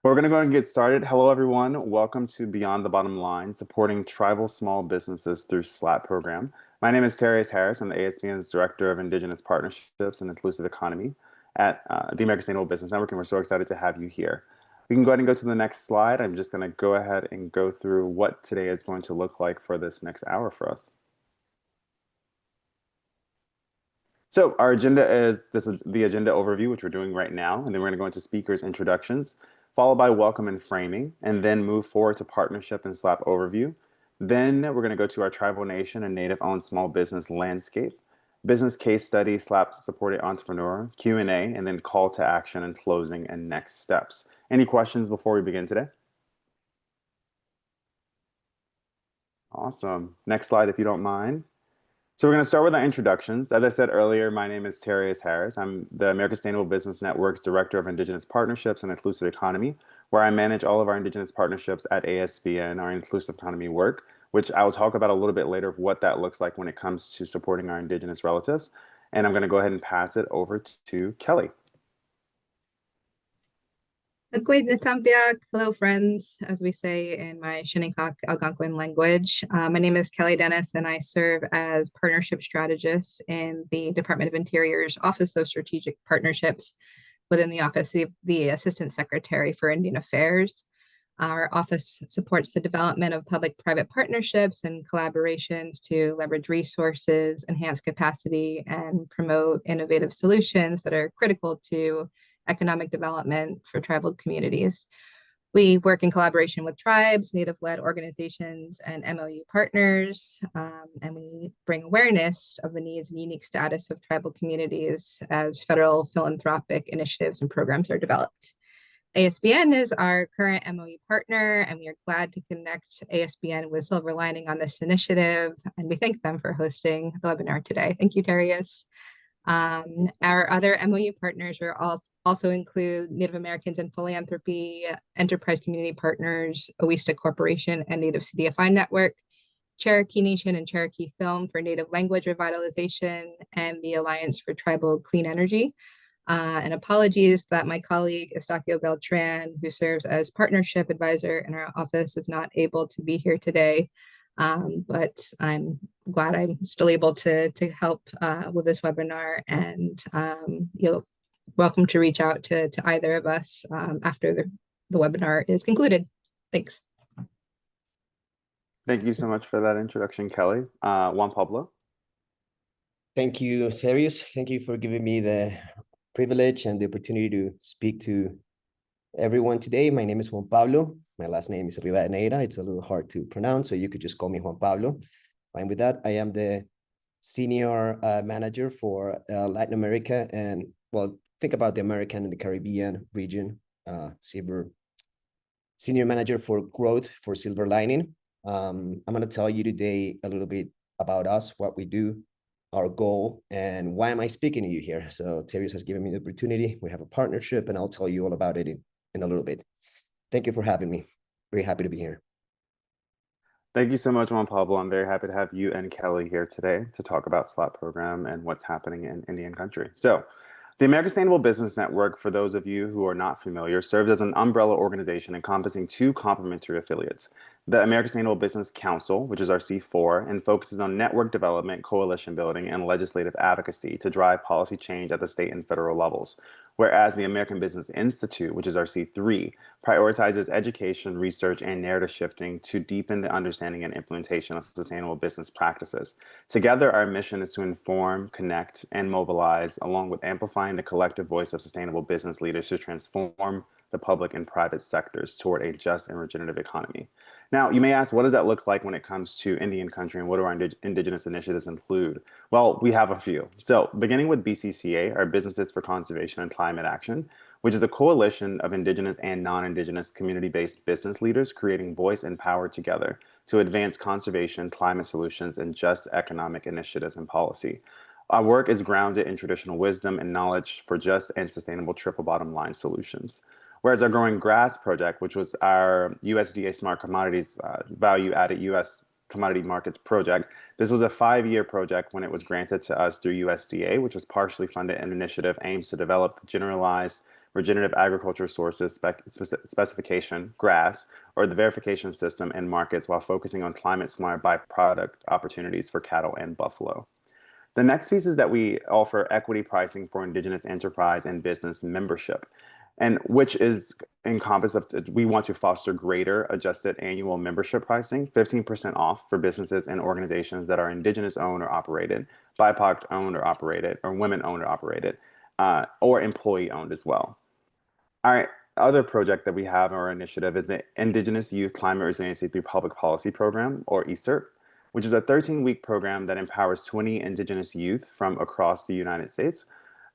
We're going to go ahead and get started. Hello, everyone. Welcome to Beyond the Bottom Line, supporting tribal small businesses through SLAP program. My name is Terry Harris. I'm the ASBN's Director of Indigenous Partnerships and Inclusive Economy at the American Sustainable Business Network, and we're so excited to have you here. We can go ahead and go to the next slide. I'm just going to go ahead and go through what today is going to look like for this next hour for us. So our agenda is this is the agenda overview, which we're doing right now, and then we're going to go into speakers' introductions, followed by welcome and framing, and then move forward to partnership and SLAP overview. Then we're going to go to our tribal nation and native-owned small business landscape, business case study, SLAP supported entrepreneur, Q&A, and then call to action and closing and next steps. Any questions before we begin today? Awesome. Next slide, if you don't mind. So we're going to start with our introductions. As I said earlier, my name is Terry Harris. I'm the American Sustainable Business Network's Director of Indigenous Partnerships and Inclusive Economy, where I manage all of our Indigenous partnerships at ASBN, our inclusive economy work, which I will talk about a little bit later of what that looks like when it comes to supporting our Indigenous relatives. And I'm going to go ahead and pass it over to Kelly. Hello, friends, as we say in my Shinnecock Algonquin language. My name is Kelly Dennis, and I serve as Partnership Strategist in the Department of Interior's Office of Strategic Partnerships within the Office of the Assistant Secretary for Indian Affairs. Our office supports the development of public-private partnerships and collaborations to leverage resources, enhance capacity, and promote innovative solutions that are critical to economic development for tribal communities. We work in collaboration with tribes, Native-led organizations, and MOU partners, and we bring awareness of the needs and unique status of tribal communities as federal philanthropic initiatives and programs are developed. ASBN is our current MOU partner, and we are glad to connect ASBN with Silver Lining on this initiative, and we thank them for hosting the webinar today. Thank you, Darius. Our other MOU partners are also include Native Americans in Philanthropy, Enterprise Community Partners, Oista Corporation, and Native CDFI Network, Cherokee Nation and Cherokee Film for Native Language Revitalization, and the Alliance for Tribal Clean Energy. And apologies that my colleague Estacio Beltran, who serves as partnership advisor in our office, is not able to be here today. But I'm glad I'm still able to help with this webinar, and you're welcome to reach out to either of us after the webinar is concluded. Thanks. Thank you so much for that introduction, Kelly. Juan Pablo. Thank you, Therius. Thank you for giving me the privilege and the opportunity to speak to everyone today. My name is Juan Pablo. My last name is Rivadeneira. It's a little hard to pronounce, so you could just call me Juan Pablo. Fine with that. I am the senior manager for Latin America, and well, think about the American and the Caribbean region. Senior manager for growth for Silver Lining. I'm going to tell you today a little bit about us, what we do, our goal, and why am I speaking to you here. So Terry has given me the opportunity. We have a partnership, and I'll tell you all about it in a little bit. Thank you for having me. Very happy to be here. Thank you so much, Juan Pablo. I'm very happy to have you and Kelly here today to talk about SLAP program and what's happening in Indian country. So the American Sustainable Business Network, for those of you who are not familiar, serves as an umbrella organization encompassing two complementary affiliates. The American Sustainable Business Council, which is our C4, and focuses on network development, coalition building, and legislative advocacy to drive policy change at the state and federal levels. Whereas the American Business Institute, which is our C3, prioritizes education, research, and narrative shifting to deepen the understanding and implementation of sustainable business practices. Together, our mission is to inform, connect, and mobilize, along with amplifying the collective voice of sustainable business leaders to transform the public and private sectors toward a just and regenerative economy. Now, you may ask, what does that look like when it comes to Indian country, and what do our Indigenous initiatives include? Well, we have a few. So beginning with BCCA, our Businesses for Conservation and Climate Action, which is a coalition of Indigenous and non-Indigenous community-based business leaders creating voice and power together to advance conservation, climate solutions, and just economic initiatives and policy. Our work is grounded in traditional wisdom and knowledge for just and sustainable triple bottom line solutions. Whereas our Growing Grass project, which was our USDA Smart Commodities Value-Added U.S. Commodity Markets project, this was a 5-year project when it was granted to us through USDA, which was partially funded. An initiative aims to develop generalized regenerative agriculture sources specification, GRAS, or the verification system in markets while focusing on climate-smart byproduct opportunities for cattle and buffalo. The next piece is that we offer equity pricing for Indigenous enterprise and business membership, and which is encompassed of we want to foster greater adjusted annual membership pricing, 15% off for businesses and organizations that are Indigenous owned or operated, BIPOC owned or operated, or women owned or operated, or employee owned as well. Our other project that we have, our initiative, is the Indigenous Youth Climate Resiliency through Public Policy Program, or ESERP, which is a 13-week program that empowers 20 Indigenous youth from across the United States,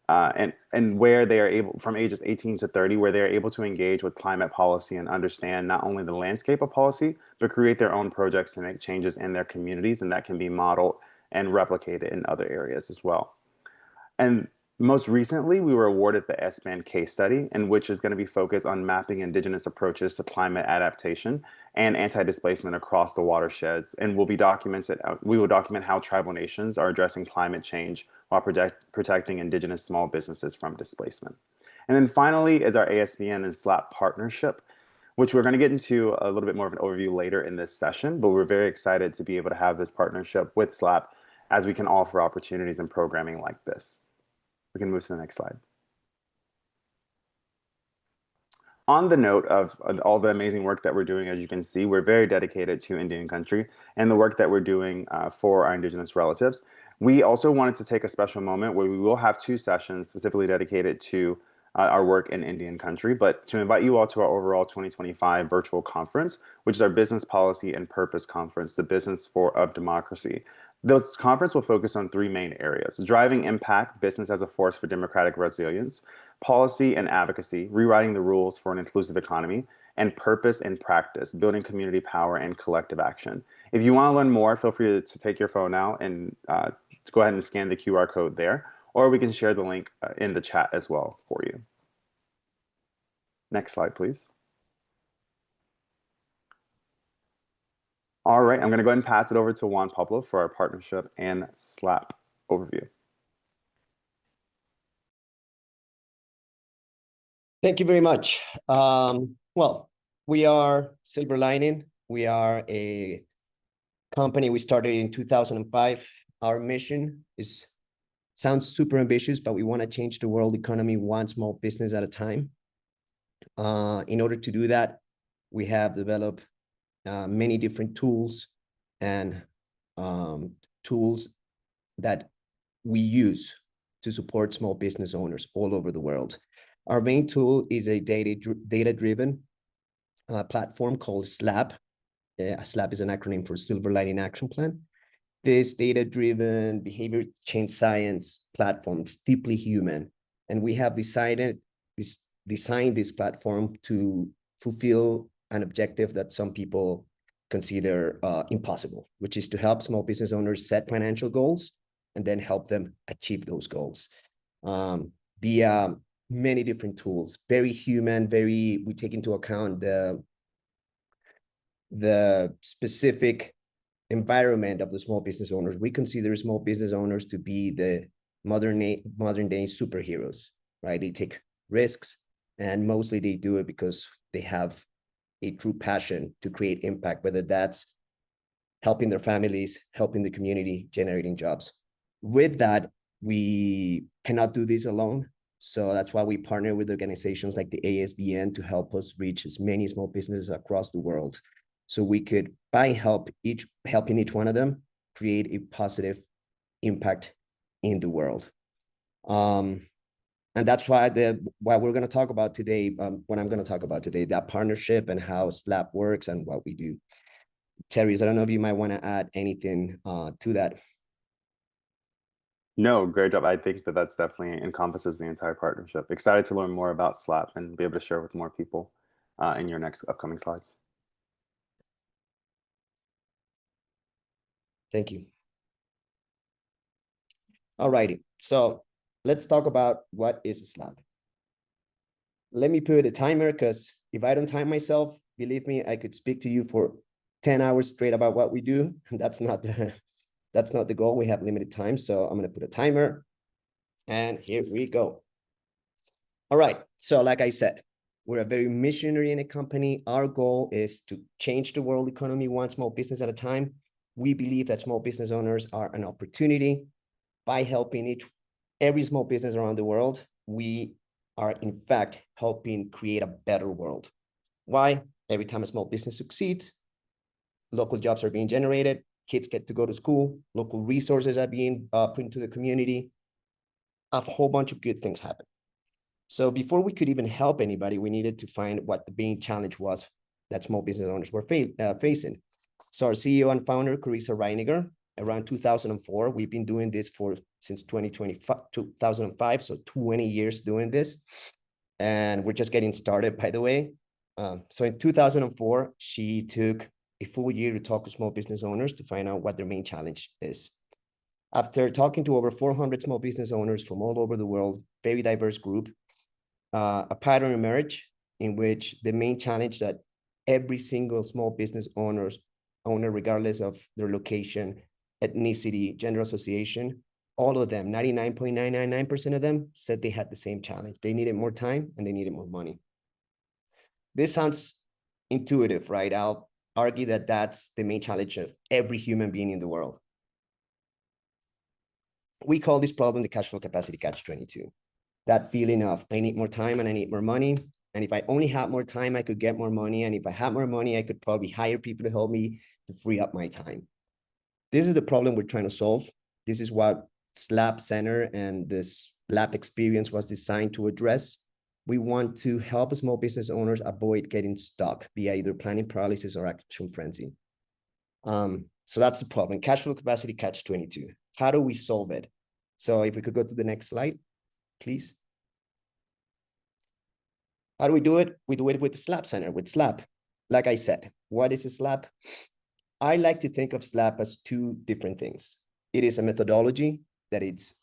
and where they are able, from ages 18 to 30, where they are able to engage with climate policy and understand not only the landscape of policy, but create their own projects to make changes in their communities, and that can be modeled and replicated in other areas as well. And most recently, we were awarded the SBAN case study, in which is going to be focused on mapping Indigenous approaches to climate adaptation and anti-displacement across the watersheds, and will be documented. We will document how tribal nations are addressing climate change while protecting Indigenous small businesses from displacement. And then finally is our ASBN and SLAP partnership, which we're going to get into a little bit more of an overview later in this session, but we're very excited to be able to have this partnership with SLAP as we can offer opportunities and programming like this. We can move to the next slide. On the note of all the amazing work that we're doing, as you can see, we're very dedicated to Indian country and the work that we're doing for our Indigenous relatives. We also wanted to take a special moment where we will have 2 sessions specifically dedicated to our work in Indian country, but to invite you all to our overall 2025 virtual conference, which is our Business Policy and Purpose Conference, the Business of Democracy. This conference will focus on 3 main areas: driving impact, business as a force for democratic resilience, policy and advocacy, rewriting the rules for an inclusive economy, and purpose and practice, building community power and collective action. If you want to learn more, feel free to take your phone out and go ahead and scan the QR code there, or we can share the link in the chat as well for you. Next slide, please. All right, I'm going to go ahead and pass it over to Juan Pablo for our partnership and SLAP overview. Thank you very much. Well, we are Silver Lining. We are a company we started in 2005. Our mission sounds super ambitious, but we want to change the world economy one small business at a time. In order to do that, we have developed many different tools and tools that we use to support small business owners all over the world. Our main tool is a data-driven platform called SLAP. SLAP is an acronym for Silver Lining Action Plan. This data-driven behavior change science platform is deeply human, and we have designed this platform to fulfill an objective that some people consider impossible, which is to help small business owners set financial goals and then help them achieve those goals via many different tools. Very human, we take into account the specific environment of the small business owners. We consider small business owners to be the modern day superheroes, right? They take risks, and mostly they do it because they have a true passion to create impact, whether that's helping their families, helping the community, generating jobs. With that, we cannot do this alone. So that's why we partner with organizations like the ASBN to help us reach as many small businesses across the world. So we could, by helping each one of them, create a positive impact in the world. And that's why we're going to talk about today, what I'm going to talk about today, that partnership and how SLAP works and what we do. Terry, I don't know if you might want to add anything to that. No, great job. I think that's definitely encompasses the entire partnership. Excited to learn more about SLAP and be able to share with more people in your next upcoming slides. Thank you. All righty. So let's talk about what is a SLAP. Let me put a timer, because if I don't time myself, believe me, I could speak to you for 10 hours straight about what we do. That's not the goal. We have limited time. So I'm going to put a timer, and here we go. All right, so like I said, we're a very missionary-oriented company. Our goal is to change the world economy one small business at a time. We believe that small business owners are an opportunity. By helping every small business around the world, we are in fact helping create a better world. Why? Every time a small business succeeds, local jobs are being generated, kids get to go to school, local resources are being put into the community, a whole bunch of good things happen. So before we could even help anybody, we needed to find what the main challenge was that small business owners were facing. So our CEO and founder, Carissa Reiniger, around 2004, we've been doing this since 2005, so 20 years doing this. And we're just getting started, by the way. So in 2004, she took a full year to talk to small business owners to find out what their main challenge is. After talking to over 400 small business owners from all over the world, very diverse group, a pattern emerged in which the main challenge that every single small business owner, regardless of their location, ethnicity, gender association, all of them, 99.999% of them said they had the same challenge. They needed more time and they needed more money. This sounds intuitive, right? I'll argue that that's the main challenge of every human being in the world. We call this problem the cash flow capacity catch-22. That feeling of I need more time and I need more money. And if I only had more time, I could get more money. And if I had more money, I could probably hire people to help me to free up my time. This is the problem we're trying to solve. This is what SLAP Center and this SLAP experience was designed to address. We want to help small business owners avoid getting stuck via either planning paralysis or action frenzy. So that's the problem. Cash flow capacity catch-22. How do we solve it? So if we could go to the next slide, please. How do we do it? We do it with the SLAP Center, with SLAP. Like I said, what is a SLAP? I like to think of SLAP as two different things. It is a methodology that it's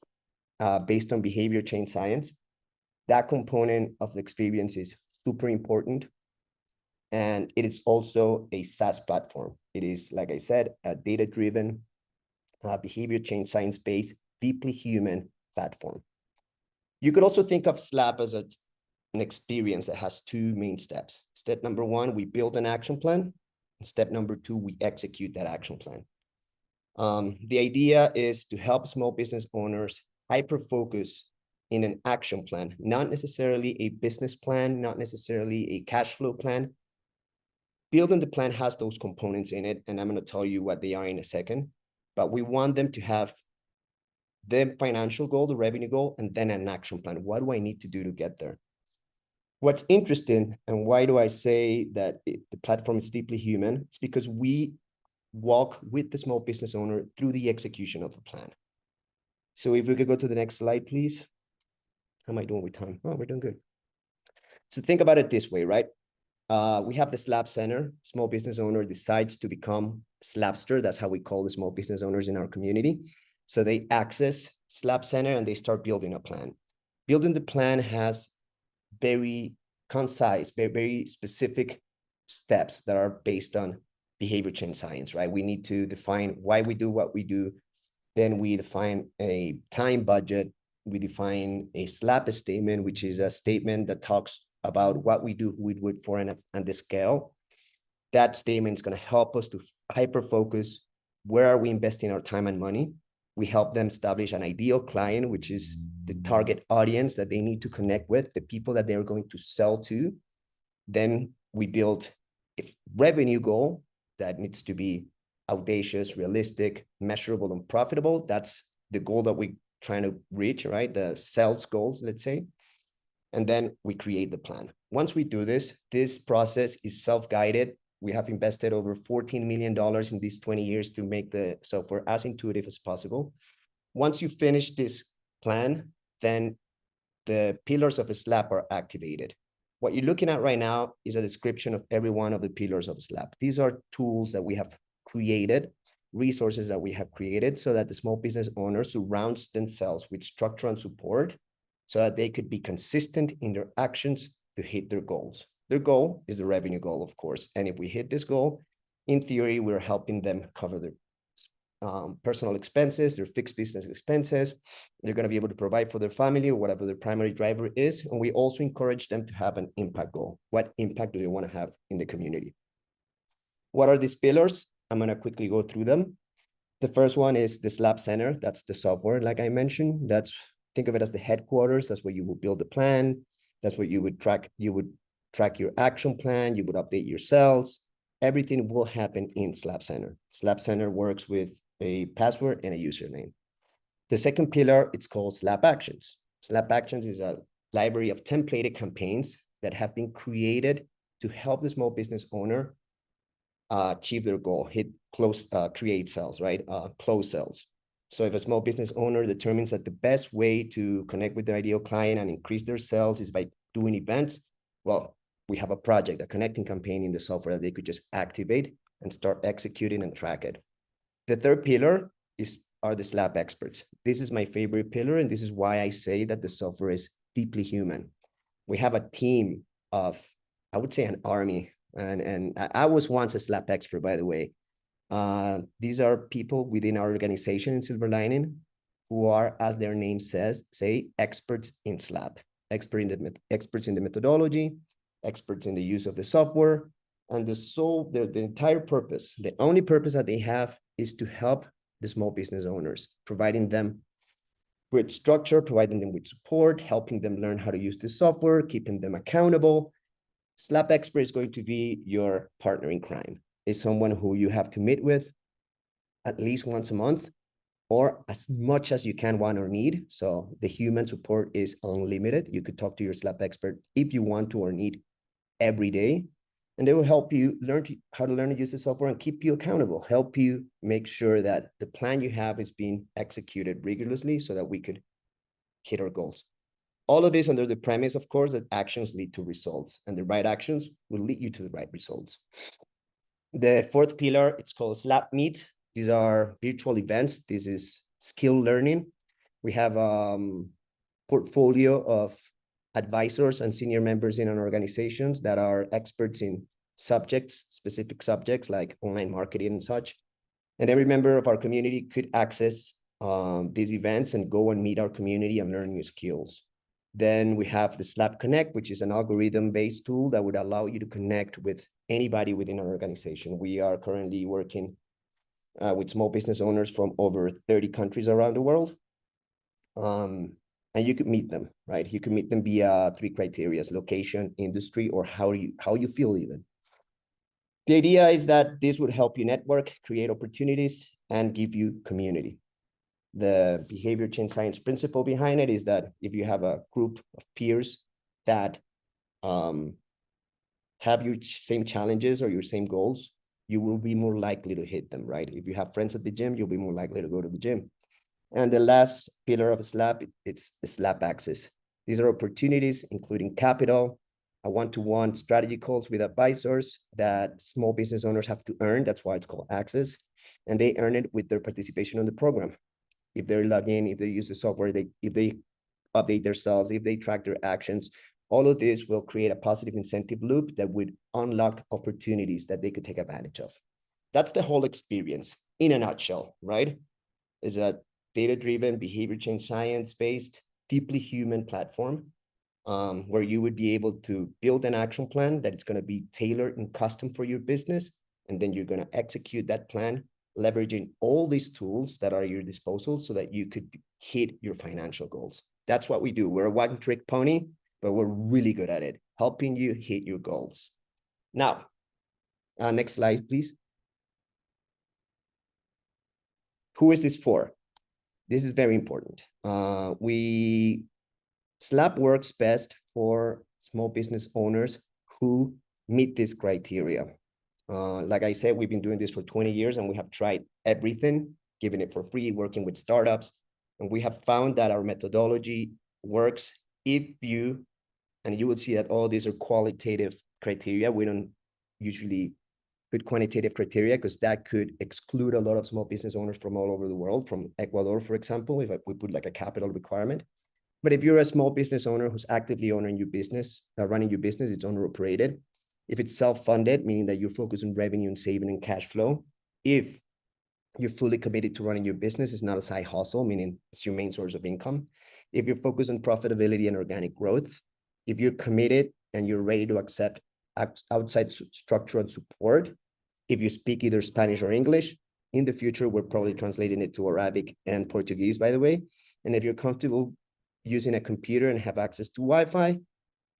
based on behavior change science. That component of the experience is super important. And it is also a SaaS platform. It is, like I said, a data-driven, behavior change science-based, deeply human platform. You could also think of SLAP as an experience that has two main steps. Step number one, we build an action plan. And step number two, we execute that action plan. The idea is to help small business owners hyper-focus in an action plan, not necessarily a business plan, not necessarily a cash flow plan. Building the plan has those components in it, and I'm going to tell you what they are in a second. But we want them to have the financial goal, the revenue goal, and then an action plan. What do I need to do to get there? What's interesting, and why do I say that the platform is deeply human? It's because we walk with the small business owner through the execution of the plan. So if we could go to the next slide, please. How am I doing with time? Oh, we're doing good. So think about it this way, right? We have the SLAP Center. Small business owner decides to become SLAPster. That's how we call the small business owners in our community. So they access SLAP Center and they start building a plan. Building the plan has very concise, very specific steps that are based on behavior change science, right? We need to define why we do what we do. Then we define a time budget. We define a SLAP statement, which is a statement that talks about what we do, who we do it for, and the scale. That statement is going to help us to hyper-focus. Where are we investing our time and money? We help them establish an ideal client, which is the target audience that they need to connect with, the people that they're going to sell to. Then we build a revenue goal that needs to be audacious, realistic, measurable, and profitable. That's the goal that we're trying to reach, right? The sales goals, let's say. And then we create the plan. Once we do this, this process is self-guided. We have invested over $14 million in these 20 years to make the software as intuitive as possible. Once you finish this plan, then the pillars of a SLAP are activated. What you're looking at right now is a description of every one of the pillars of a SLAP. These are tools that we have created, resources that we have created so that the small business owner surrounds themselves with structure and support so that they could be consistent in their actions to hit their goals. Their goal is the revenue goal, of course. And if we hit this goal, in theory, we're helping them cover their personal expenses, their fixed business expenses. They're going to be able to provide for their family or whatever their primary driver is. And we also encourage them to have an impact goal. What impact do they want to have in the community? What are these pillars? I'm going to quickly go through them. The first one is the SLAP Center. That's the software, like I mentioned. Think of it as the headquarters. That's where you will build the plan. That's where you would track your action plan. You would update your cells. Everything will happen in SLAP Center. SLAP Center works with a password and a username. The second pillar, it's called SLAP Actions. SLAP Actions is a library of templated campaigns that have been created to help the small business owner achieve their goal, create sales, right? Close sales. So if a small business owner determines that the best way to connect with their ideal client and increase their sales is by doing events, well, we have a project, a connecting campaign in the software that they could just activate and start executing and track it. The third pillar are the SLAP experts. This is my favorite pillar, and this is why I say that the software is deeply human. We have a team of, I would say, an army, and I was once a SLAP expert, by the way. These are people within our organization in Silver Lining who are, as their name says, experts in SLAP, experts in the methodology, experts in the use of the software, and the entire purpose, the only purpose that they have is to help the small business owners, providing them with structure, providing them with support, helping them learn how to use the software, keeping them accountable. SLAP expert is going to be your partner in crime. It's someone who you have to meet with at least once a month or as much as you can want or need. So the human support is unlimited. You could talk to your SLAP expert if you want to or need every day. And they will help you how to learn to use the software and keep you accountable, help you make sure that the plan you have is being executed rigorously so that we could hit our goals. All of this under the premise, of course, that actions lead to results, and the right actions will lead you to the right results. The fourth pillar, it's called SLAP Meet. These are virtual events. This is skill learning. We have a portfolio of advisors and senior members in our organizations that are experts in specific subjects like online marketing and such. And every member of our community could access these events and go and meet our community and learn new skills. Then we have the SLAP Connect, which is an algorithm-based tool that would allow you to connect with anybody within our organization. We are currently working with small business owners from over 30 countries around the world. And you could meet them, right? You can meet them via 3 criteria: location, industry, or how you feel even. The idea is that this would help you network, create opportunities, and give you community. The behavior change science principle behind it is that if you have a group of peers that have your same challenges or your same goals, you will be more likely to hit them, right? If you have friends at the gym, you'll be more likely to go to the gym. And the last pillar of SLAP, it's SLAP Access. These are opportunities, including capital, a one-to-one strategy calls with advisors that small business owners have to earn. That's why it's called Access. And they earn it with their participation on the program. If they log in, if they use the software, if they update their cells, if they track their actions, all of this will create a positive incentive loop that would unlock opportunities that they could take advantage of. That's the whole experience in a nutshell, right? Is a data-driven, behavior change science-based, deeply human platform where you would be able to build an action plan that is going to be tailored and custom for your business. And then you're going to execute that plan, leveraging all these tools that are at your disposal so that you could hit your financial goals. That's what we do. We're a one-trick pony, but we're really good at it, helping you hit your goals. Now, next slide, please. Who is this for? This is very important. SLAP works best for small business owners who meet this criteria. Like I said, we've been doing this for 20 years and we have tried everything, giving it for free, working with startups. And we have found that our methodology works if you, and you will see that all these are qualitative criteria. We don't usually put quantitative criteria because that could exclude a lot of small business owners from all over the world, from Ecuador, for example, if we put like a capital requirement. But if you're a small business owner who's actively owning your business, running your business, it's owner operated. If it's self-funded, meaning that you're focused on revenue and saving and cash flow. If you're fully committed to running your business. It's not a side hustle, meaning it's your main source of income. If you're focused on profitability and organic growth, if you're committed and you're ready to accept outside structure and support, if you speak either Spanish or English, in the future, we're probably translating it to Arabic and Portuguese, by the way. And if you're comfortable using a computer and have access to Wi-Fi,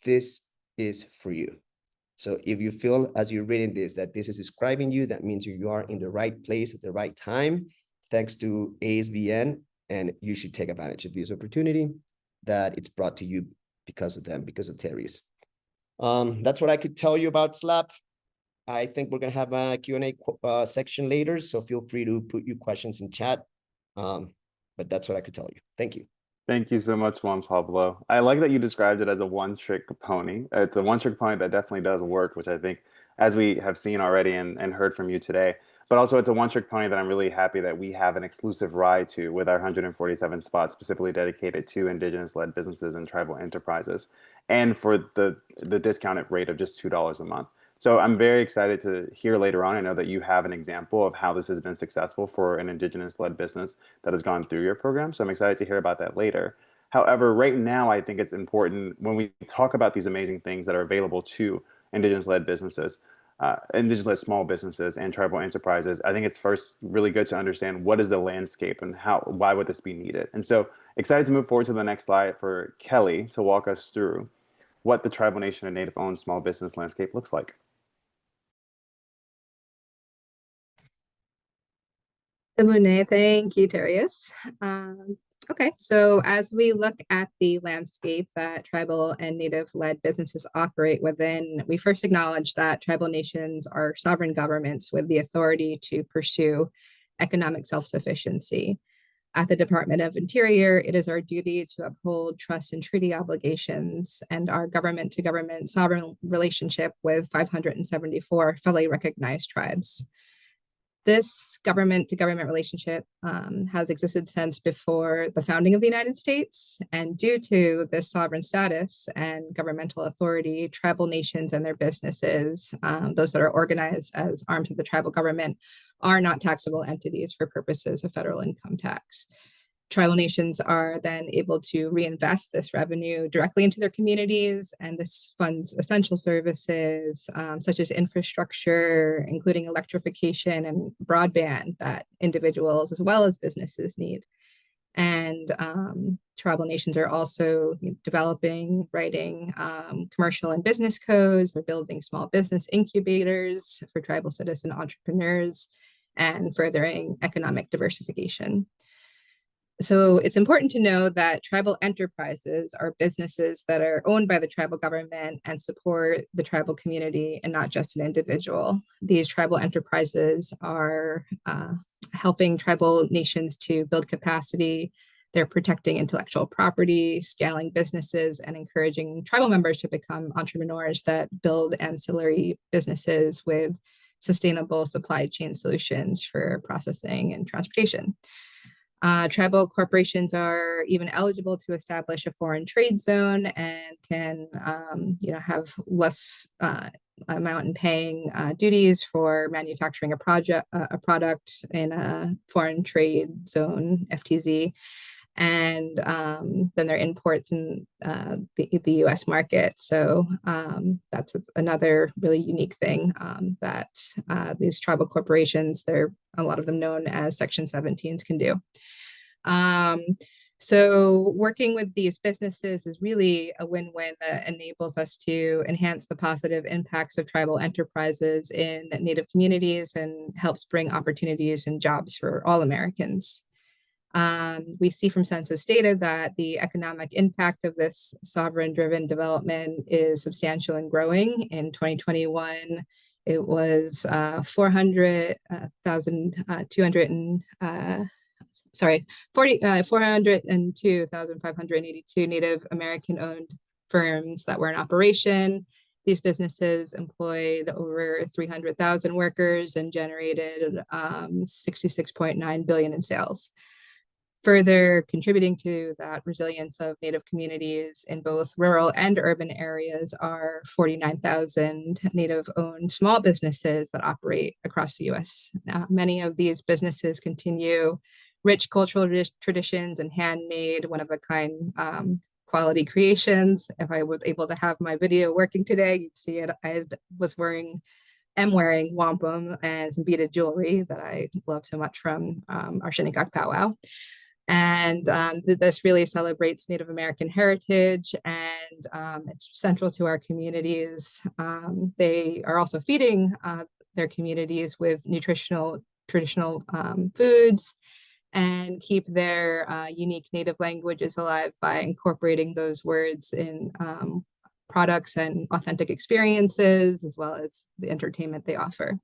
this is for you. So if you feel as you're reading this, that this is describing you, that means you are in the right place at the right time, thanks to ASBN, and you should take advantage of this opportunity that it's brought to you because of them, because of Terry's. That's what I could tell you about SLAP. I think we're going to have a Q&A section later, so feel free to put your questions in chat. But that's what I could tell you. Thank you. Thank you so much, Juan Pablo. I like that you described it as a one-trick pony. It's a one-trick pony that definitely does work, which I think, as we have seen already and heard from you today, but also it's a one-trick pony that I'm really happy that we have an exclusive ride to with our 147 spots specifically dedicated to Indigenous-led businesses and tribal enterprises, and for the discounted rate of just $2 a month. So I'm very excited to hear later on. I know that you have an example of how this has been successful for an Indigenous-led business that has gone through your program. So I'm excited to hear about that later. However, right now, I think it's important when we talk about these amazing things that are available to Indigenous-led businesses, Indigenous-led small businesses and tribal enterprises. I think it's first really good to understand what is the landscape and why would this be needed. And so excited to move forward to the next slide for Kelly to walk us through what the tribal nation and native-owned small business landscape looks like. Thank you, Darius. Okay, so as we look at the landscape that tribal and native-led businesses operate within, we first acknowledge that tribal nations are sovereign governments with the authority to pursue economic self-sufficiency. At the Department of Interior, it is our duty to uphold trust and treaty obligations and our government-to-government sovereign relationship with 574 federally recognized tribes. This government-to-government relationship has existed since before the founding of the United States, and due to this sovereign status and governmental authority, tribal nations and their businesses, those that are organized as arms of the tribal government, are not taxable entities for purposes of federal income tax. Tribal nations are then able to reinvest this revenue directly into their communities, and this funds essential services such as infrastructure, including electrification and broadband that individuals as well as businesses need. And tribal nations are also developing, writing commercial and business codes. They're building small business incubators for tribal citizen entrepreneurs and furthering economic diversification. So it's important to know that tribal enterprises are businesses that are owned by the tribal government and support the tribal community and not just an individual. These tribal enterprises are helping tribal nations to build capacity. They're protecting intellectual property, scaling businesses, and encouraging tribal members to become entrepreneurs that build ancillary businesses with sustainable supply chain solutions for processing and transportation. Tribal corporations are even eligible to establish a foreign trade zone and can, have less amount in paying duties for manufacturing a product in a foreign trade zone (FTZ), and then their imports in the U.S. market. So that's another really unique thing that these tribal corporations, they're a lot of them known as Section 17s, can do. So working with these businesses is really a win-win that enables us to enhance the positive impacts of tribal enterprises in Native communities and helps bring opportunities and jobs for all Americans. We see from census data that the economic impact of this sovereign-driven development is substantial and growing. In 2021, it was 402,582 Native American-owned firms that were in operation. These businesses employed over 300,000 workers and generated $66.9 billion in sales. Further contributing to that resilience of Native communities in both rural and urban areas are 49,000 Native-owned small businesses that operate across the U.S. Many of these businesses continue rich cultural traditions and handmade, one-of-a-kind quality creations. If I was able to have my video working today, you'd see it. Am wearing wampum and some beaded jewelry that I love so much from our Shinnecock powwow. And this really celebrates Native American heritage, and it's central to our communities. They are also feeding their communities with traditional foods, and keep their unique Native languages alive by incorporating those words in products and authentic experiences, as well as the entertainment they offer.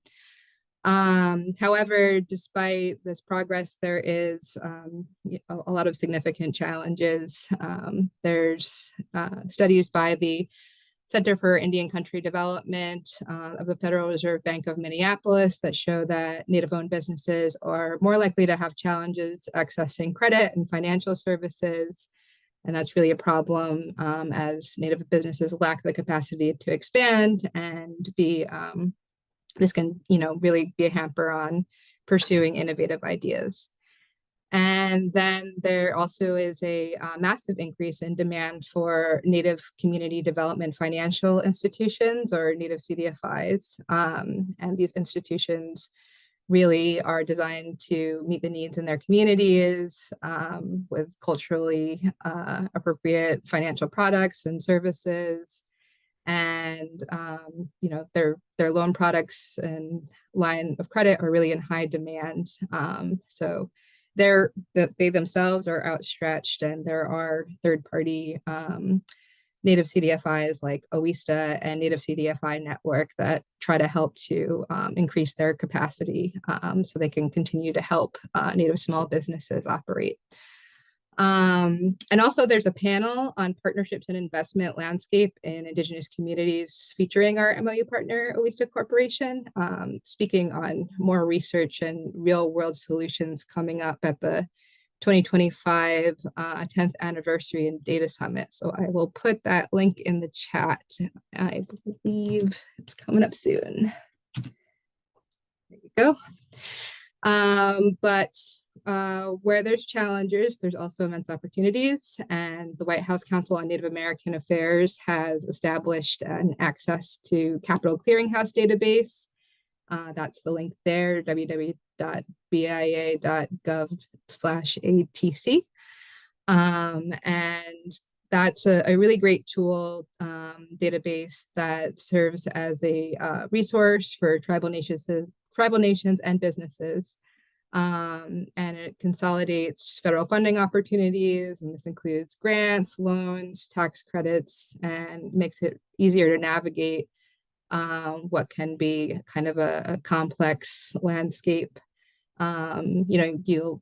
However, despite this progress, there is a lot of significant challenges. There's studies by the Center for Indian Country Development of the Federal Reserve Bank of Minneapolis that show that Native-owned businesses are more likely to have challenges accessing credit and financial services. And that's really a problem as Native businesses lack the capacity to expand and this can, really be a hamper on pursuing innovative ideas. And then there also is a massive increase in demand for Native community development financial institutions, or Native CDFIs. And these institutions really are designed to meet the needs in their communities with culturally appropriate financial products and services. And their loan products and line of credit are really in high demand. So they themselves are outstretched, and there are third-party Native CDFIs like OISTA and Native CDFI Network that try to help to increase their capacity so they can continue to help Native small businesses operate. And also there's a panel on partnerships and investment landscape in Indigenous communities featuring our MOU partner, OISTA Corporation, speaking on more research and real world solutions coming up at the 2025 10th anniversary and data summit. So I will put that link in the chat. I believe it's coming up soon. There you go. Where there's challenges, there's also immense opportunities, and the White House Council on Native American Affairs has established an access to Capital Clearinghouse database. That's the link there, www.bia.gov/ATC. And that's a really great tool database that serves as a resource for tribal nations and businesses. And it consolidates federal funding opportunities, and this includes grants, loans, tax credits, and makes it easier to navigate what can be kind of a complex landscape. You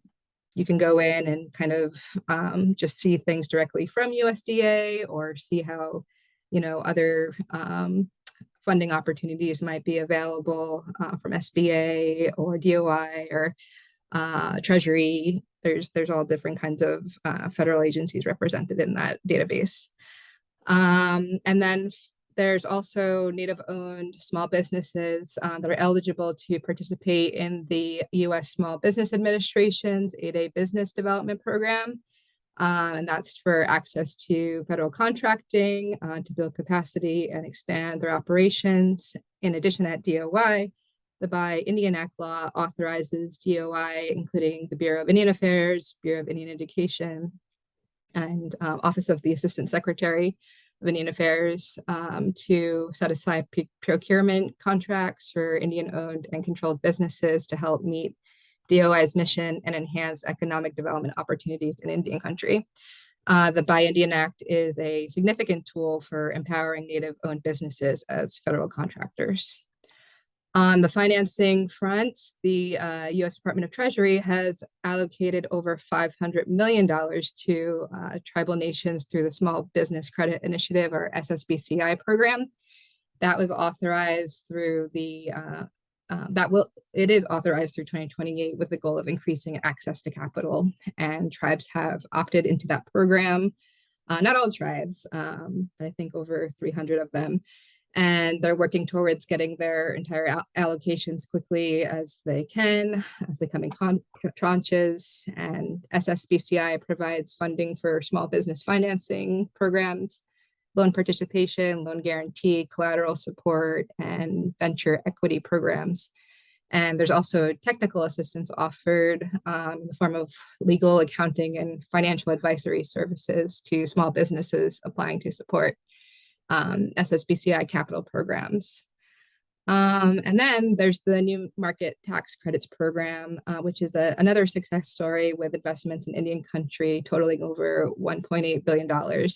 can go in and kind of just see things directly from USDA, or see how, other funding opportunities might be available from SBA or DOI or Treasury. There's all different kinds of federal agencies represented in that database. And then there's also Native-owned small businesses that are eligible to participate in the U.S. Small Business Administration's 8A Business Development Program. And that's for access to federal contracting to build capacity and expand their operations. In addition, at DOI, the Buy Indian Act law authorizes DOI, including the Bureau of Indian Affairs, Bureau of Indian Education, and Office of the Assistant Secretary of Indian Affairs to set aside procurement contracts for Indian-owned and controlled businesses to help meet DOI's mission and enhance economic development opportunities in Indian country. The Buy Indian Act is a significant tool for empowering Native-owned businesses as federal contractors. On the financing front, the U.S. Department of Treasury has allocated over $500 million to tribal nations through the Small Business Credit Initiative, or SSBCI program. That was authorized through the it is authorized through 2028 with the goal of increasing access to capital, and tribes have opted into that program. Not all tribes, but I think over 300 of them. And they're working towards getting their entire allocations quickly as they can, as they come in tranches. And SSBCI provides funding for small business financing programs, loan participation, loan guarantee, collateral support, and venture equity programs. And there's also technical assistance offered in the form of legal, accounting, and financial advisory services to small businesses applying to support SSBCI capital programs. And then there's the new market tax credits program, which is another success story with investments in Indian country totaling over $1.8 billion.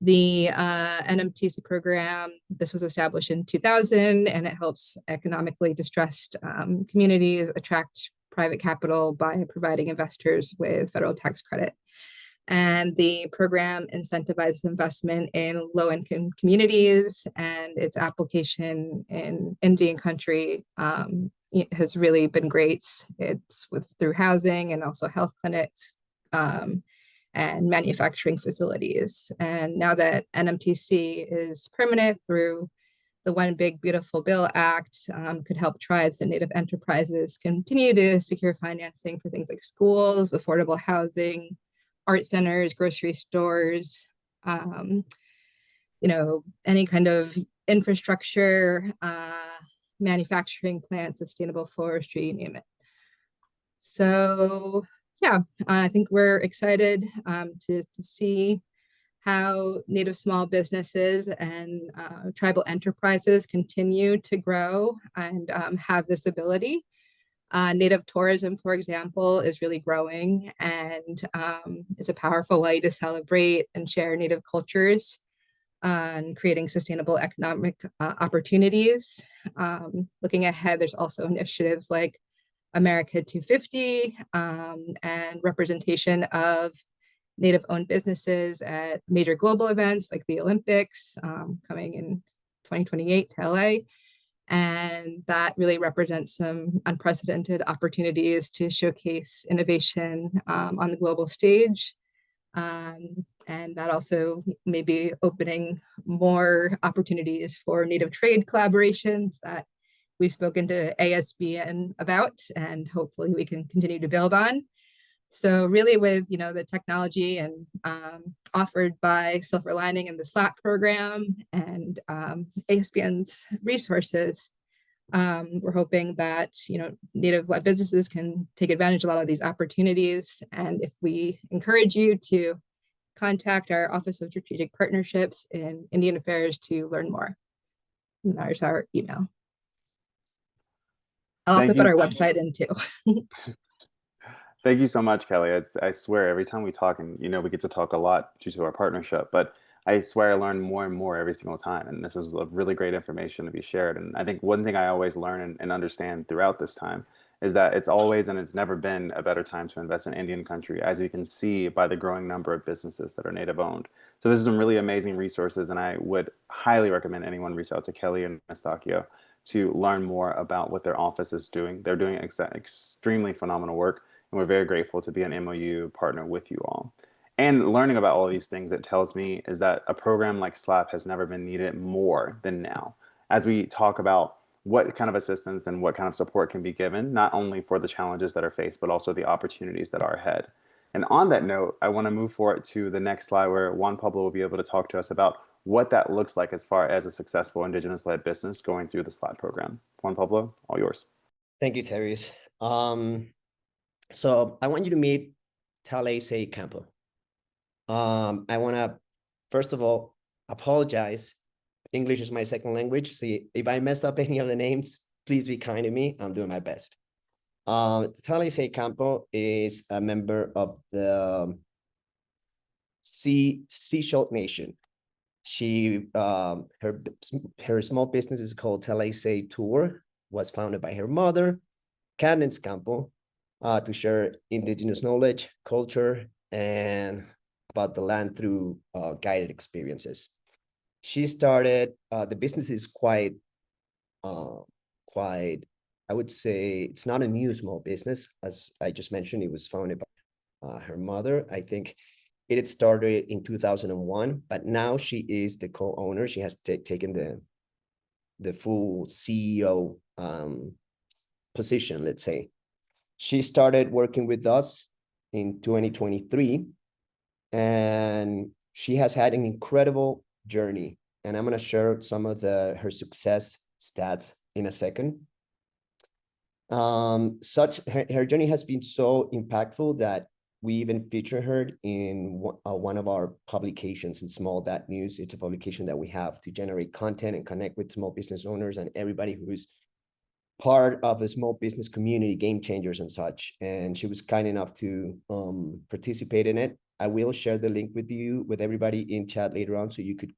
The NMTC program, this was established in 2000, and it helps economically distressed communities attract private capital by providing investors with federal tax credit. And the program incentivizes investment in low-income communities, and its application in Indian country has really been great. It's through housing and also health clinics and manufacturing facilities. And now that NMTC is permanent through the One Big Beautiful Bill Act, could help tribes and Native enterprises continue to secure financing for things like schools, affordable housing, art centers, grocery stores, any kind of infrastructure, manufacturing plants, sustainable forestry, you name it. So yeah, I think we're excited to see how Native small businesses and tribal enterprises continue to grow and have visibility. Native tourism, for example, is really growing, and it's a powerful way to celebrate and share Native cultures and creating sustainable economic opportunities. Looking ahead, there's also initiatives like America 250 and representation of Native-owned businesses at major global events like the Olympics coming in 2028 to LA. And that really represents some unprecedented opportunities to showcase innovation on the global stage. And that also may be opening more opportunities for Native trade collaborations that we've spoken to ASBN about, and hopefully we can continue to build on. So really with, the technology and offered by Silver Lining and the SLAP program and ASBN's resources, we're hoping that, Native-led businesses can take advantage of a lot of these opportunities. And if we encourage you to contact our Office of Strategic Partnerships in Indian Affairs to learn more. And there's our email. I'll also put our website in too. Thank you so much, Kelly. I swear every time we talk, and we get to talk a lot due to our partnership, but I swear I learn more and more every single time. And this is a really great information to be shared. And I think one thing I always learn and understand throughout this time is that it's always and it's never been a better time to invest in Indian country, as you can see by the growing number of businesses that are Native owned. So this is some really amazing resources, and I would highly recommend anyone reach out to Kelly and Masakio to learn more about what their office is doing. They're doing extremely phenomenal work, and we're very grateful to be an MOU partner with you all. And learning about all these things, it tells me is that a program like SLAP has never been needed more than now. As we talk about what kind of assistance and what kind of support can be given, not only for the challenges that are faced, but also the opportunities that are ahead. And on that note, I want to move forward to the next slide where Juan Pablo will be able to talk to us about what that looks like as far as a successful Indigenous-led business going through the SLAP program. Juan Pablo, all yours. Thank you, Terry. So I want you to meet Talese Campo. I want to, first of all, apologize. English is my second language. See, if I mess up any of the names, please be kind to me. I'm doing my best. Talese Campo is a member of the Seashell Nation. She, her small business is called Talese Tour, was founded by her mother, Candace Campo, to share Indigenous knowledge, culture, and about the land through guided experiences. She started, the business is quite I would say it's not a new small business. As I just mentioned, it was founded by her mother. I think it had started in 2001, but now she is the co-owner. She has taken the full CEO position, let's say. She started working with us in 2023, and she has had an incredible journey. And I'm going to share some of her success stats in a second. Her journey has been so impactful that we even feature her in one of our publications in Small That News. It's a publication that we have to generate content and connect with small business owners and everybody who's part of the small business community, game changers and such. And she was kind enough to participate in it. I will share the link with everybody in chat later on, so you could,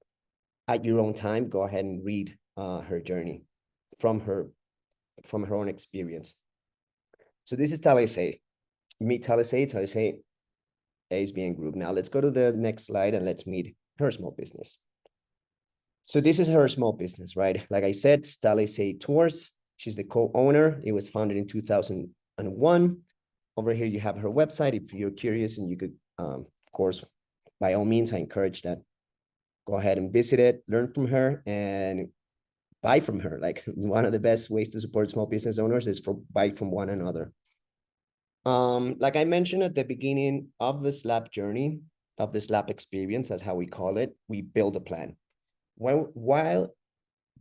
at your own time, go ahead and read her journey from her own experience. So this is Talesay. Meet Talesay. Talesay ASBN Group. Now let's go to the next slide and let's meet her small business. So this is her small business, right? Like I said, Talesay Tours. She's the co-owner. It was founded in 2001. Over here, you have her website. If you're curious, and you could, of course, by all means, I encourage that. Go ahead and visit it, learn from her, and buy from her. Like, one of the best ways to support small business owners is for buy from one another. Like I mentioned at the beginning of the SLAP journey, of the SLAP experience, that's how we call it, we build a plan. While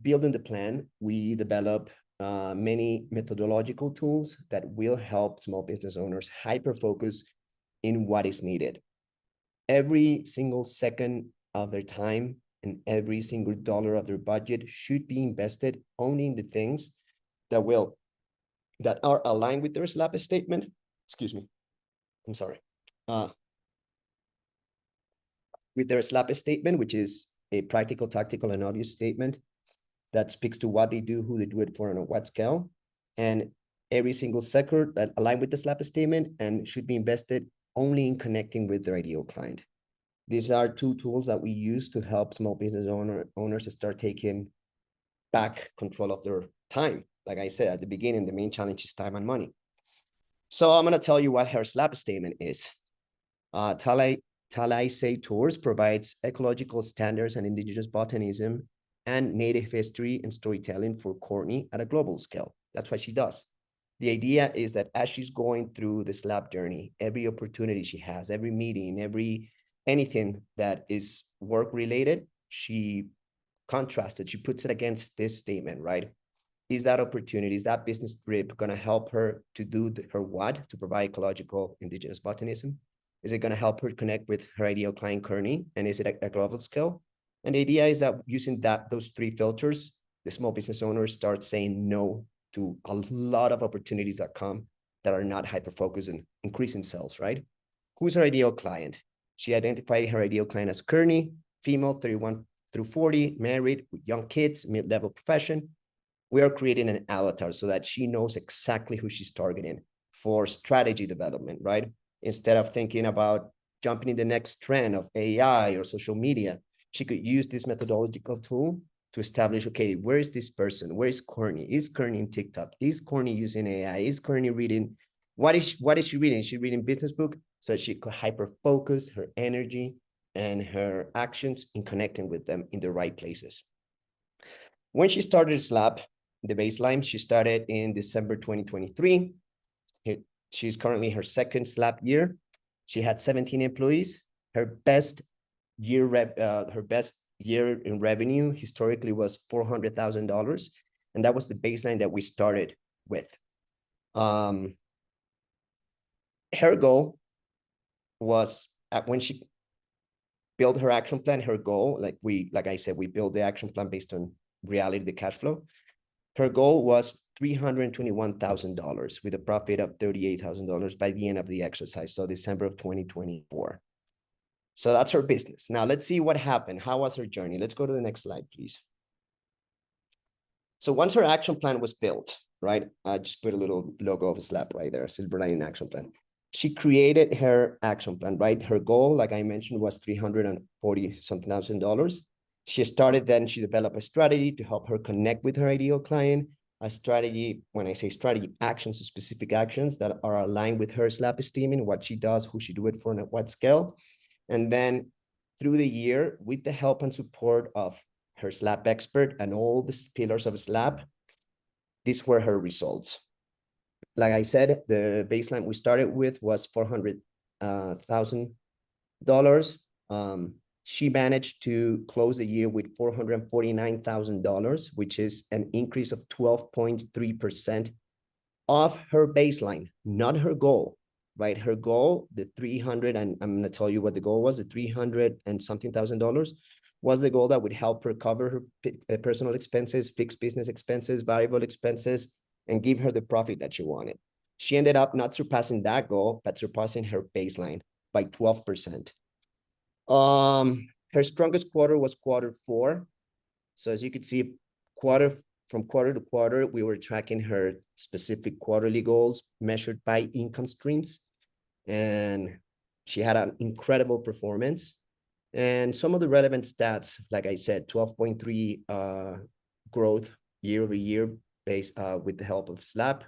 building the plan, we develop many methodological tools that will help small business owners hyper-focus in what is needed. Every single second of their time and every single dollar of their budget should be invested only in the things that are aligned with their SLAP statement. Excuse me. I'm sorry. With their SLAP statement, which is a practical, tactical, and obvious statement that speaks to what they do, who they do it for, and on what scale. And every single sector that align with the SLAP statement and should be invested only in connecting with their ideal client. These are two tools that we use to help small business owners start taking back control of their time. Like I said at the beginning, the main challenge is time and money. So I'm going to tell you what her SLAP statement is. Talesay Tours provides ecological standards and indigenous botanism and native history and storytelling for Courtney at a global scale. That's what she does. The idea is that as she's going through the SLAP journey, every opportunity she has, every meeting, anything that is work related, she contrasts it. She puts it against this statement, right? Is that opportunity, is that business trip going to help her to do her what? To provide ecological indigenous botanism? Is it going to help her connect with her ideal client, Courtney? And is it at a global scale? And the idea is that using those three filters, the small business owners start saying no to a lot of opportunities that come that are not hyper-focused and increasing sales, right? Who's her ideal client? She identified her ideal client as Courtney, female, 31 through 40, married with young kids, mid-level profession. We are creating an avatar so that she knows exactly who she's targeting for strategy development, right? Instead of thinking about jumping in the next trend of AI or social media, she could use this methodological tool to establish, okay, where is this person? Where is Courtney? Is Courtney in TikTok? Is Courtney using AI? Is Courtney reading? What is she reading? Is she reading business book? So she could hyper-focus her energy and her actions in connecting with them in the right places. When she started SLAP, the baseline, she started in December 2023. She's currently her second SLAP year. She had 17 employees. Her best year in revenue historically was $400,000, and that was the baseline that we started with. Her goal was when she built her action plan. Her goal, like I said, we built the action plan based on reality, the cash flow. Her goal was $321,000 with a profit of $38,000 by the end of the exercise. So December of 2024. So that's her business. Now let's see what happened. How was her journey? Let's go to the next slide, please. So once her action plan was built, right? I just put a little logo of a SLAP right there, Silver Lining Action Plan. She created her action plan, right? Her goal, like I mentioned, was $340,000. She started then, she developed a strategy to help her connect with her ideal client, a strategy. When I say strategy, actions, specific actions that are aligned with her SLAP esteeming, what she does, who she do it for, and at what scale. And then through the year, with the help and support of her SLAP expert and all the pillars of SLAP, these were her results. Like I said, the baseline we started with was $400,000. She managed to close the year with $449,000, which is an increase of 12.3% of her baseline, not her goal, right? Her goal, the 300, and I'm going to tell you what the goal was, the 300 and something thousand dollars was the goal that would help her cover her personal expenses, fixed business expenses, variable expenses, and give her the profit that she wanted. She ended up not surpassing that goal, but surpassing her baseline by 12%. Her strongest quarter was Q4. So as you could see, from quarter to quarter, we were tracking her specific quarterly goals measured by income streams. And she had an incredible performance. And some of the relevant stats, like I said, 12.3 growth year over year based with the help of SLAP.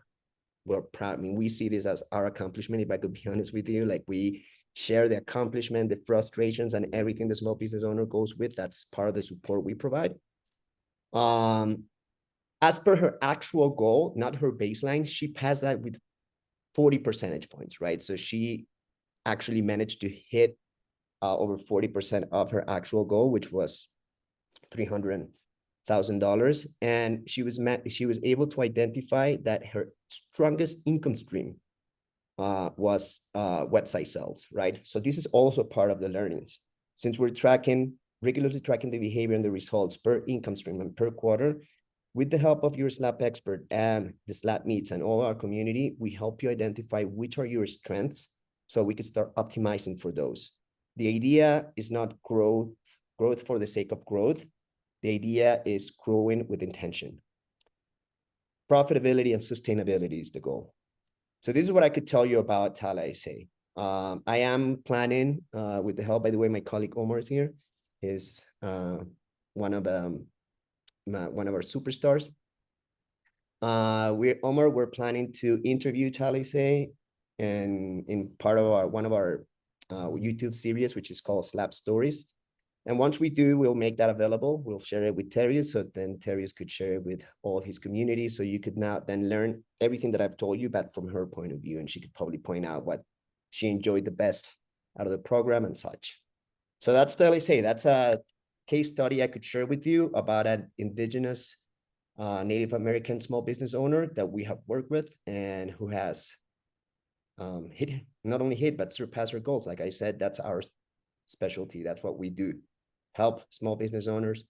We're proud. I mean, we see this as our accomplishment, if I could be honest with you. Like, we share the accomplishment, the frustrations, and everything the small business owner goes with. That's part of the support we provide. As per her actual goal, not her baseline, she passed that with 40 percentage points, right? So she actually managed to hit over 40% of her actual goal, which was $300,000. And she was able to identify that her strongest income stream was website sales, right? So this is also part of the learnings. Since we're regularly tracking the behavior and the results per income stream and per quarter, with the help of your SLAP expert and the SLAP meets and all our community, we help you identify which are your strengths so we can start optimizing for those. The idea is not growth for the sake of growth. The idea is growing with intention. Profitability and sustainability is the goal. So this is what I could tell you about Tala SA. I am planning, with the help, by the way, my colleague Omar is here, is one of our superstars. We're planning to interview Tala SA and in part of one of our YouTube series, which is called SLAP Stories. And once we do, we'll make that available. We'll share it with Terius, so then Terius could share it with all of his community. So you could now then learn everything that I've told you, but from her point of view, and she could probably point out what she enjoyed the best out of the program and such. So that's Tala SA. That's a case study I could share with you about an Indigenous Native American small business owner that we have worked with and who has not only hit, but surpassed her goals. Like I said, that's our specialty. That's what we do. Help small business owners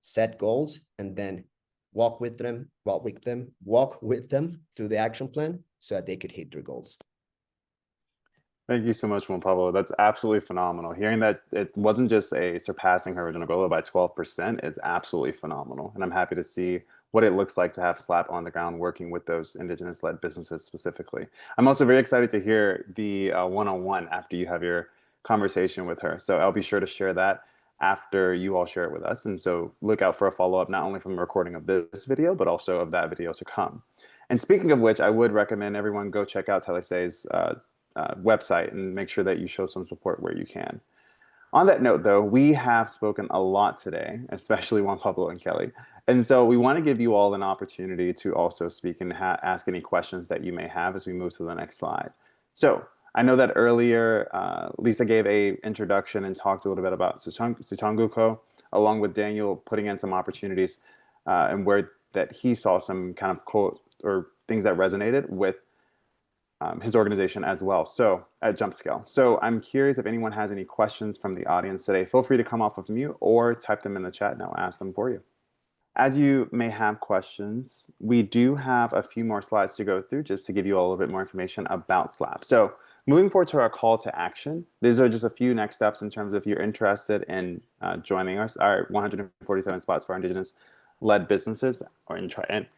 set goals and then walk with them through the action plan so that they could hit their goals. Thank you so much, Juan Pablo. That's absolutely phenomenal. Hearing that it wasn't just a surpassing her original goal by 12% is absolutely phenomenal. And I'm happy to see what it looks like to have SLAP on the ground working with those Indigenous-led businesses specifically. I'm also very excited to hear the one-on-one after you have your conversation with her. So I'll be sure to share that after you all share it with us. And so look out for a follow-up, not only from the recording of this video, but also of that video to come. And speaking of which, I would recommend everyone go check out Tala SA's website and make sure that you show some support where you can. On that note, though, we have spoken a lot today, especially Juan Pablo and Kelly. And so we want to give you all an opportunity to also speak and ask any questions that you may have as we move to the next slide. So I know that earlier, Lisa gave an introduction and talked a little bit about Sitanguko, along with Daniel putting in some opportunities and where that he saw some kind of quote or things that resonated with his organization as well, so at Jump Scale. So I'm curious if anyone has any questions from the audience today. Feel free to come off of mute or type them in the chat and I'll ask them for you. As you may have questions, we do have a few more slides to go through just to give you all a little bit more information about SLAP. So moving forward to our call to action, these are just a few next steps in terms of if you're interested in joining us, our 147 spots for Indigenous-led businesses or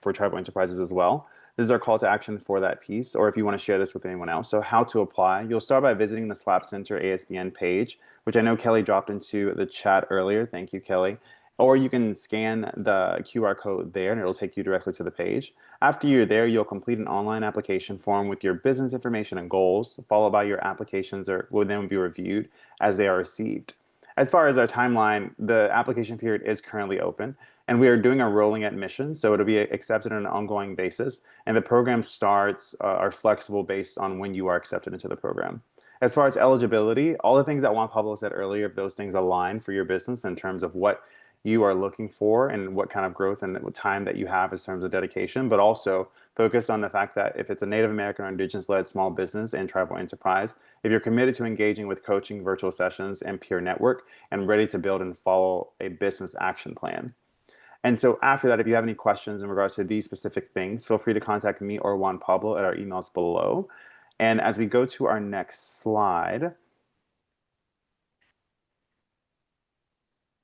for tribal enterprises as well. This is our call to action for that piece, or if you want to share this with anyone else. So how to apply, you'll start by visiting the SLAP Center ASBN page, which I know Kelly dropped into the chat earlier. Thank you, Kelly. or you can scan the QR code there and it'll take you directly to the page. After you're there, you'll complete an online application form with your business information and goals, followed by your applications will then be reviewed as they are received. As far as our timeline, the application period is currently open, and we are doing a rolling admission, so it'll be accepted on an ongoing basis, and the program starts are flexible based on when you are accepted into the program. As far as eligibility, all the things that Juan Pablo said earlier, if those things align for your business in terms of what you are looking for and what kind of growth and what time that you have in terms of dedication, but also focused on the fact that if it's a Native American or Indigenous-led small business and tribal enterprise, if you're committed to engaging with coaching, virtual sessions, and peer network, and ready to build and follow a business action plan. And so after that, if you have any questions in regards to these specific things, feel free to contact me or Juan Pablo at our emails below. And as we go to our next slide,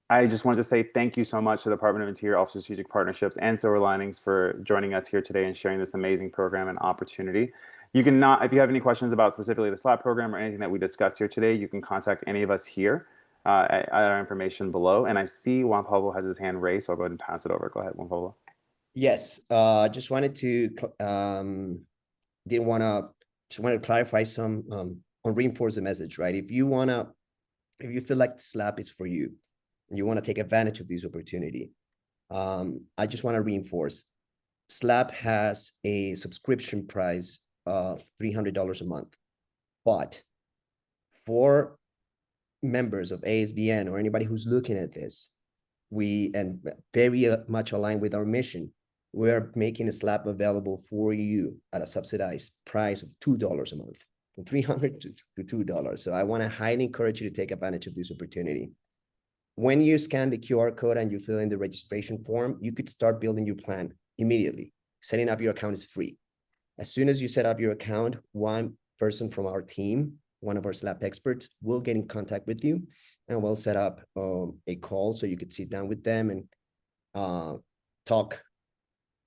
I just wanted to say thank you so much to the Department of Interior Office of Strategic Partnerships and Silver Linings for joining us here today and sharing this amazing program and opportunity. You can not, if you have any questions about specifically the SLAP program or anything that we discussed here today, you can contact any of us here at our information below. And I see Juan Pablo has his hand raised, so I'll go ahead and pass it over. Go ahead, Juan Pablo. Yes, just wanted to just wanted to clarify some or reinforce the message, right? If you feel like SLAP is for you and you want to take advantage of this opportunity, I just want to reinforce SLAP has a subscription price of $300 a month, but for members of ASBN or anybody who's looking at this, and very much aligned with our mission, we're making a SLAP available for you at a subsidized price of $2 a month, from $300 to $2. So I want to highly encourage you to take advantage of this opportunity. When you scan the QR code and you fill in the registration form, you could start building your plan immediately. Setting up your account is free. As soon as you set up your account, one person from our team, one of our SLAP experts, will get in contact with you and we'll set up a call so you could sit down with them and talk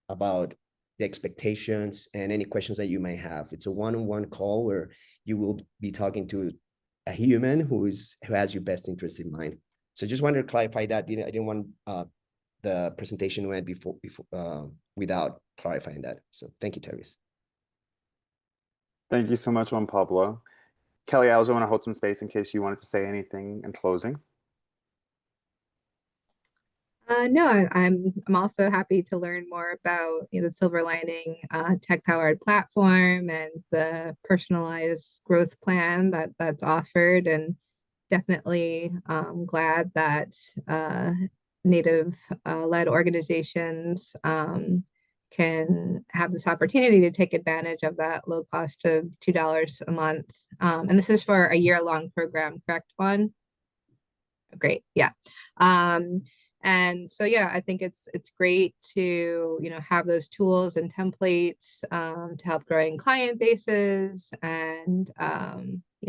about the expectations and any questions that you may have. It's a one-on-one call where you will be talking to a human who has your best interest in mind. So just wanted to clarify that. I didn't want the presentation went before without clarifying that. So thank you, Terry. Thank you so much, Juan Pablo. Kelly, I also want to hold some space in case you wanted to say anything in closing. No, I'm also happy to learn more about the Silver Lining tech-powered platform and the personalized growth plan that's offered, and definitely glad that Native-led organizations can have this opportunity to take advantage of that low cost of $2 a month. And this is for a year-long program, correct, Juan? Great, yeah. And so, yeah, I think it's great to, have those tools and templates to help growing client bases and,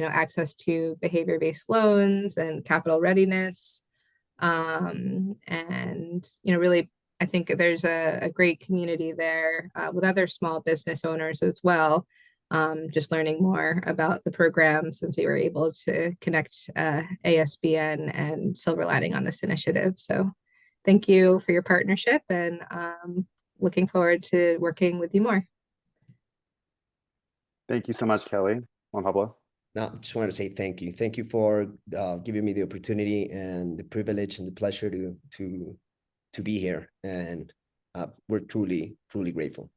access to behavior-based loans and capital readiness. And, really, I think there's a great community there with other small business owners as well. Just learning more about the program since we were able to connect ASBN and Silver Lining on this initiative. So thank you for your partnership, and looking forward to working with you more. Thank you so much, Kelly. Juan Pablo. No, just wanted to say thank you. Thank you for giving me the opportunity and the privilege and the pleasure to be here. And we're truly, truly grateful.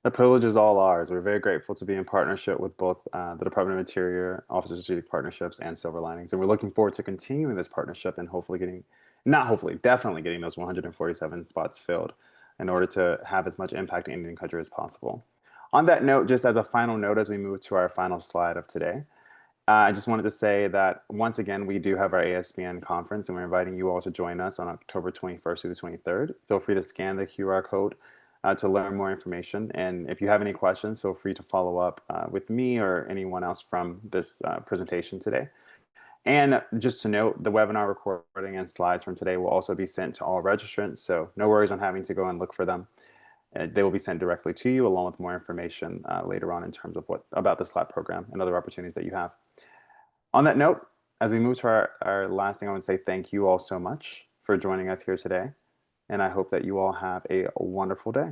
The privilege is all ours. We're very grateful to be in partnership with both the Department of Interior, Office of Strategic Partnerships, and Silver Linings. And we're looking forward to continuing this partnership and definitely getting those 147 spots filled in order to have as much impact in Indian country as possible. On that note, just as a final note, as we move to our final slide of today, I just wanted to say that once again, we do have our ASBN conference, and we're inviting you all to join us on October 21st through the 23rd. Feel free to scan the QR code to learn more information. And if you have any questions, feel free to follow up with me or anyone else from this presentation today. And just to note, the webinar recording and slides from today will also be sent to all registrants. So no worries on having to go and look for them. They will be sent directly to you along with more information later on in terms of about the SLAP program and other opportunities that you have. On that note, as we move to our last thing, I want to say thank you all so much for joining us here today. And I hope that you all have a wonderful day.